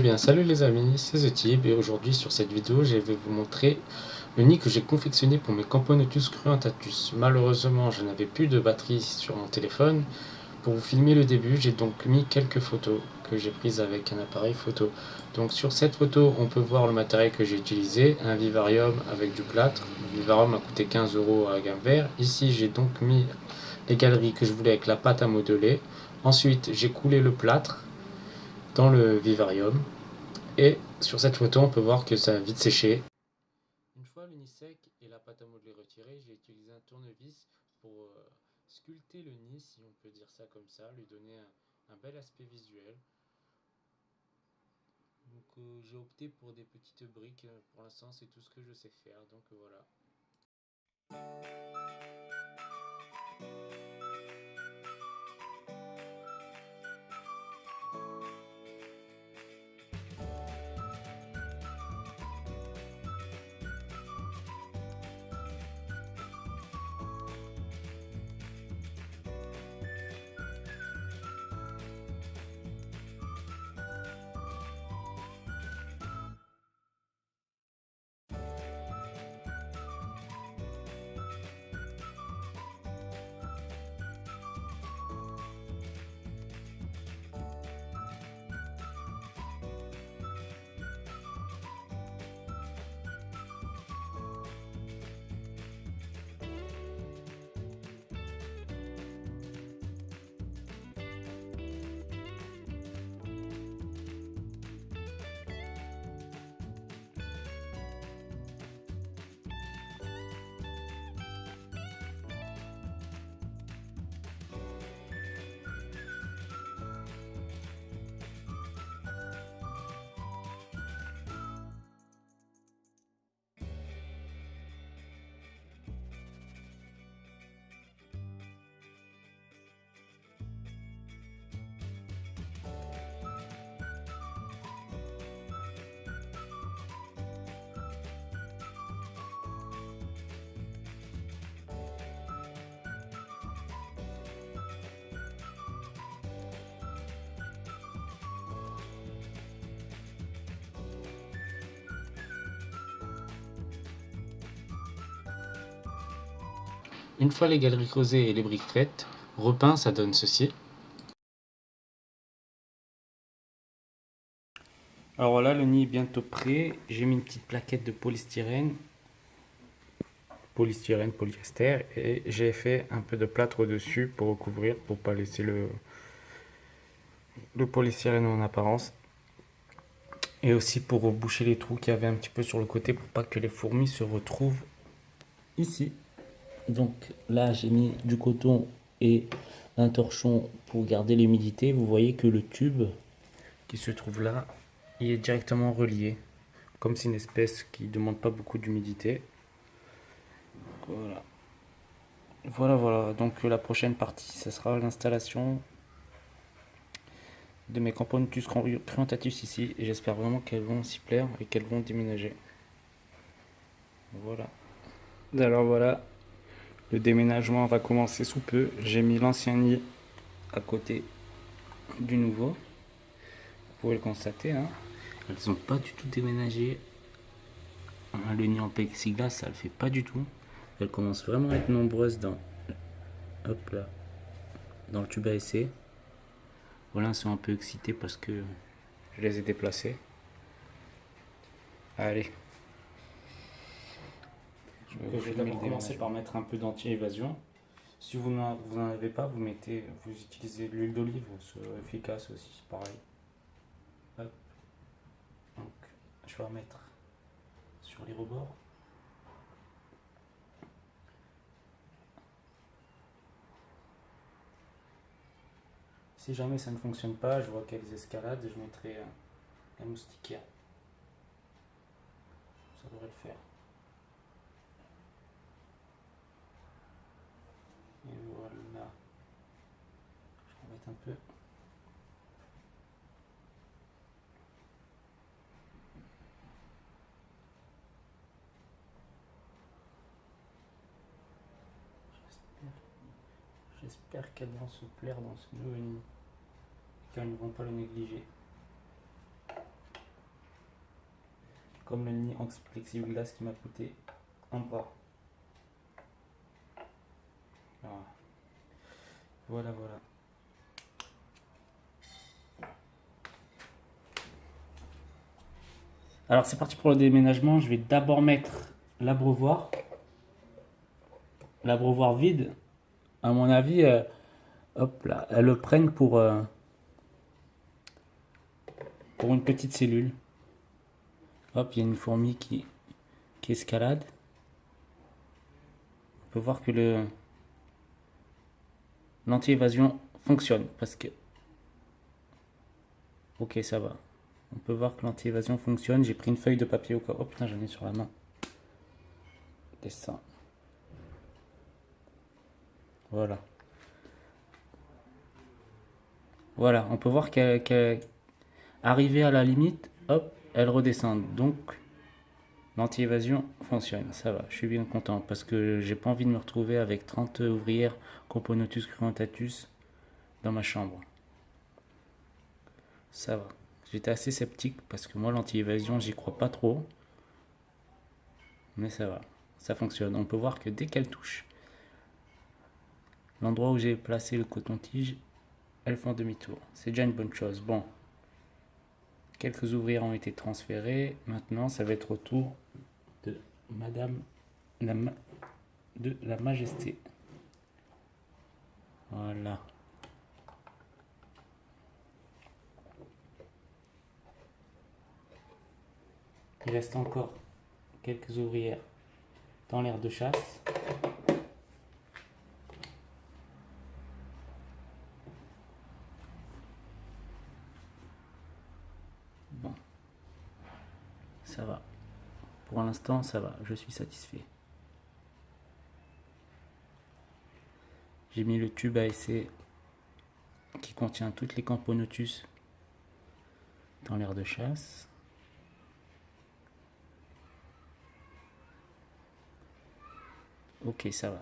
bien, salut les amis, c'est TheTib et aujourd'hui sur cette vidéo je vais vous montrer le nid que j'ai confectionné pour mes Camponotus cruentatus. Malheureusement je n'avais plus de batterie sur mon téléphone. Pour vous filmer le début, j'ai donc mis quelques photos que j'ai prises avec un appareil photo. Donc sur cette photo on peut voir le matériel que j'ai utilisé, un vivarium avec du plâtre. Le vivarium a coûté 15 € à la gamme vert. Ici j'ai donc mis les galeries que je voulais avec la pâte à modeler. Ensuite j'ai coulé le plâtre dans le vivarium. Et sur cette photo, on peut voir que ça a vite séché. Une fois le nid sec et la pâte à modeler retirée, j'ai utilisé un tournevis pour sculpter le nid, si on peut dire ça comme ça, lui donner un bel aspect visuel. Donc j'ai opté pour des petites briques, pour l'instant c'est tout ce que je sais faire, donc voilà. Une fois les galeries creusées et les briques faites, repeint, ça donne ceci. Alors voilà, le nid est bientôt prêt. J'ai mis une petite plaquette de polystyrène, polyester, et j'ai fait un peu de plâtre au-dessus pour recouvrir, pour pas laisser le polystyrène en apparence. Et aussi pour boucher les trous qu'il y avait un petit peu sur le côté pour pas que les fourmis se retrouvent ici. Donc là j'ai mis du coton et un torchon pour garder l'humidité. Vous voyez que le tube qui se trouve là, il est directement relié. Comme c'est une espèce qui ne demande pas beaucoup d'humidité. Voilà. Voilà. Donc la prochaine partie, ce sera l'installation de mes Camponotus cruentatus ici. Et j'espère vraiment qu'elles vont s'y plaire et qu'elles vont déménager. Voilà. Alors voilà, le déménagement va commencer sous peu. J'ai mis l'ancien nid à côté du nouveau. Vous pouvez le constater, hein. Elles n'ont pas du tout déménagé. Le nid en plexiglas, ça le fait pas du tout. Elles commencent vraiment à être nombreuses dans, hop là, dans le tube à essai. Voilà, elles sont un peu excitées parce que je les ai déplacées. Allez. Je vais d'abord commencer par mettre un peu d'anti-évasion. Si vous n'en avez pas, vous utilisez l'huile d'olive, c'est efficace aussi, c'est pareil. Hop. Donc, je vais remettre sur les rebords. Si jamais ça ne fonctionne pas, je vois qu'elles escaladent, je mettrai un moustiquaire. Ça devrait le faire. Et voilà. Je vais mettre un peu. J'espère qu'elles vont se plaire dans ce nouveau nid, car elles ne vont pas le négliger. comme le nid en plexiglas qui m'a coûté un bras. Voilà, voilà. Alors c'est parti pour le déménagement. Je vais d'abord mettre l'abreuvoir. L'abreuvoir vide. À mon avis, hop là, elles le prennent pour une petite cellule. Hop, il y a une fourmi qui escalade. On peut voir que l'anti-évasion fonctionne parce que... Ok, ça va. On peut voir que l'anti-évasion fonctionne. J'ai pris une feuille de papier au cas. Oh putain, j'en ai sur la main. Dessin. Voilà. Voilà, on peut voir qu'arrivée à la limite, hop, elle redescend. Donc, l'anti-évasion fonctionne. Ça va, je suis bien content parce que j'ai pas envie de me retrouver avec 30 ouvrières Camponotus cruentatus dans ma chambre. Ça va. J'étais assez sceptique parce que moi, l'anti-évasion, j'y crois pas trop. Mais ça va, ça fonctionne. On peut voir que dès qu'elle touche l'endroit où j'ai placé le coton-tige, elles font demi-tour. C'est déjà une bonne chose. Bon, quelques ouvrières ont été transférées. Maintenant, ça va être au tour de Madame de la Majesté. Voilà. Il reste encore quelques ouvrières dans l'aire de chasse. Bon, ça va. Pour l'instant, ça va. Je suis satisfait. J'ai mis le tube à essai qui contient toutes les Camponotus dans l'aire de chasse. Ok, ça va.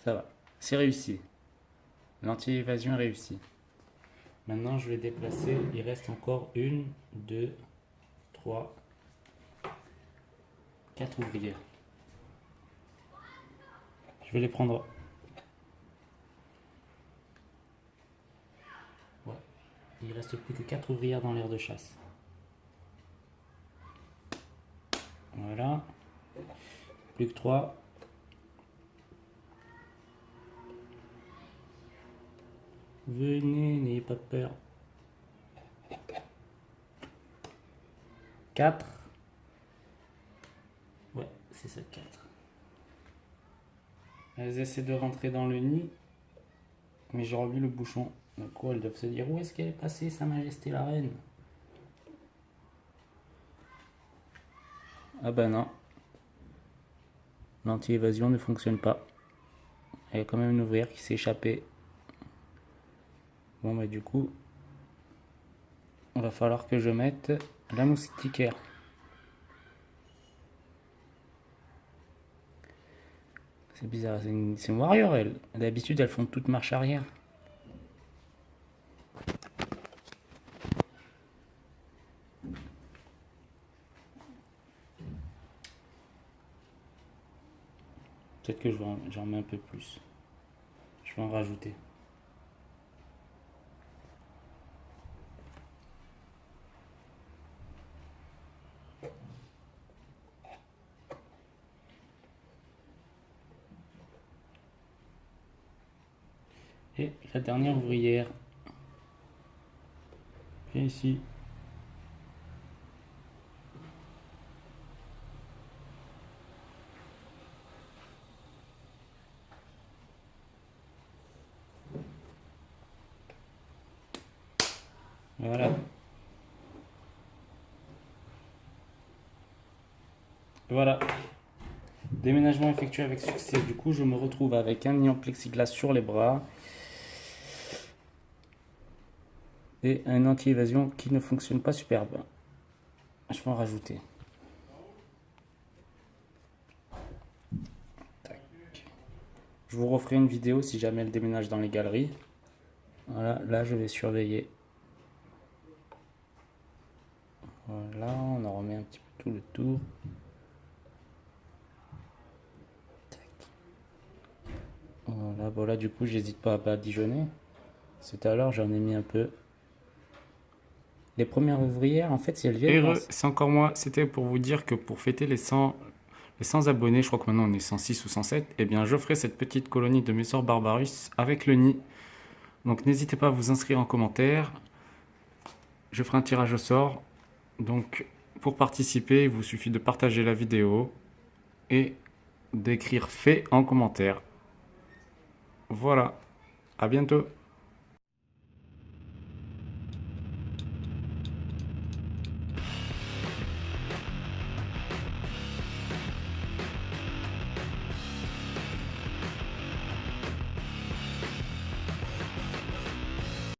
Ça va. C'est réussi. L'anti-évasion est réussie. Maintenant, je vais déplacer. Il reste encore 1, 2, 3, 4 ouvrières. Je vais les prendre. Ouais. Il reste plus que 4 ouvrières dans l'aire de chasse. Voilà. Plus que 3. Venez, n'ayez pas peur. 4. Ouais, c'est ça, 4. Elles essaient de rentrer dans le nid, mais j'ai revu le bouchon. Donc quoi, elles doivent se dire où est-ce qu'elle est passée, Sa Majesté la Reine? Ah bah non. L'anti-évasion ne fonctionne pas. Il y a quand même une ouvrière qui s'est échappée. Bon bah du coup, il va falloir que je mette la moustiquaire. C'est bizarre, c'est une warrior elle. D'habitude elles font toute marche arrière. Peut-être que j'en mets un peu plus. Je vais en rajouter. Et la dernière ouvrière. Viens ici. Voilà. Voilà. Déménagement effectué avec succès. Du coup, je me retrouve avec un nid en plexiglas sur les bras. Et un anti-évasion qui ne fonctionne pas super bien. Je vais en rajouter. Tac. Je vous referai une vidéo si jamais elle déménage dans les galeries. Voilà, là je vais surveiller. Voilà, on en remet un petit peu tout le tour. Voilà, du coup, j'hésite pas à badigeonner. C'est alors, j'en ai mis un peu. Les premières ouvrières, en fait, si elles viennent... c'est encore moi. C'était pour vous dire que pour fêter les 100 abonnés, je crois que maintenant on est 106 ou 107, eh bien, je ferai cette petite colonie de Mesor Barbarus avec le nid. Donc, n'hésitez pas à vous inscrire en commentaire. Je ferai un tirage au sort. Donc, pour participer, il vous suffit de partager la vidéo et d'écrire fait en commentaire. Voilà, à bientôt.